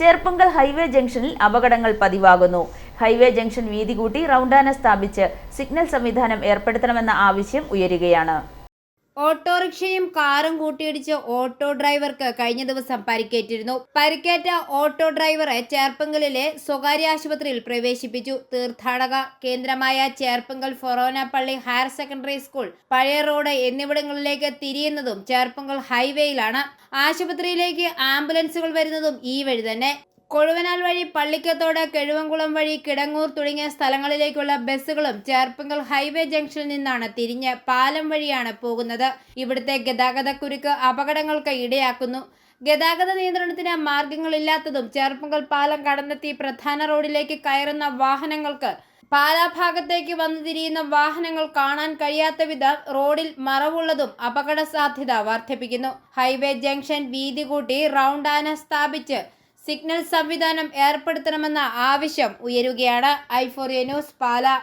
Cherpunkal highway ജംഗ്ഷനിൽ അപകടങ്ങൾ പതിവാകുന്നു. Highway junction വീതി കൂട്ടി റൗണ്ടാന സ്ഥാപിച്ച് സിഗ്നൽ സംവിധാനം ഏർപ്പെടുത്തണമെന്ന ആവശ്യം ഉയരുകയാണ്. ഓട്ടോറിക്ഷയും കാറും കൂട്ടിയിടിച്ച് ഓട്ടോ ഡ്രൈവർക്ക് കഴിഞ്ഞ ദിവസം പരിക്കേറ്റിരുന്നു. പരിക്കേറ്റ ഓട്ടോ ഡ്രൈവറെ ചേർപ്പങ്കലിലെ സ്വകാര്യ ആശുപത്രിയിൽ പ്രവേശിപ്പിച്ചു. തീർത്ഥാടക കേന്ദ്രമായ ചേർപ്പങ്കൽ ഫൊറോന പള്ളി ഹയർ സെക്കൻഡറി സ്കൂൾ, പഴയ റോഡ് എന്നിവിടങ്ങളിലേക്ക് തിരിയുന്നതും ചേർപ്പങ്കൽ ഹൈവേയിലാണ്. ആശുപത്രിയിലേക്ക് ആംബുലൻസുകൾ വരുന്നതും ഈ വഴി തന്നെ. കൊഴുവനാൽ വഴി പള്ളിക്കത്തോട്, കിഴുവൻകുളം വഴി കിടങ്ങൂർ തുടങ്ങിയ സ്ഥലങ്ങളിലേക്കുള്ള ബസ്സുകളും ചേർപ്പങ്കൽ ഹൈവേ ജംഗ്ഷനിൽ നിന്നാണ് തിരിഞ്ഞ് പാലം വഴിയാണ് പോകുന്നത്. ഇവിടുത്തെ ഗതാഗതക്കുരുക്ക് അപകടങ്ങൾക്ക് ഇടയാക്കുന്നു. ഗതാഗത നിയന്ത്രണത്തിന് മാർഗങ്ങളില്ലാത്തതും ചേർപ്പങ്കൽ പാലം കടന്നെത്തി പ്രധാന റോഡിലേക്ക് കയറുന്ന വാഹനങ്ങൾക്ക് പാലാഭാഗത്തേക്ക് വന്നു തിരിയുന്ന വാഹനങ്ങൾ കാണാൻ കഴിയാത്ത വിധം റോഡിൽ മറവുള്ളതും അപകട സാധ്യത വർദ്ധിപ്പിക്കുന്നു. ഹൈവേ ജംഗ്ഷൻ വീതി കൂട്ടി റൗണ്ടാന സ്ഥാപിച്ച് സിഗ്നൽ സംവിധാനം ഏർപ്പെടുത്തണമെന്ന ആവശ്യം ഉയരുകയാണ്. i4A news, Pala.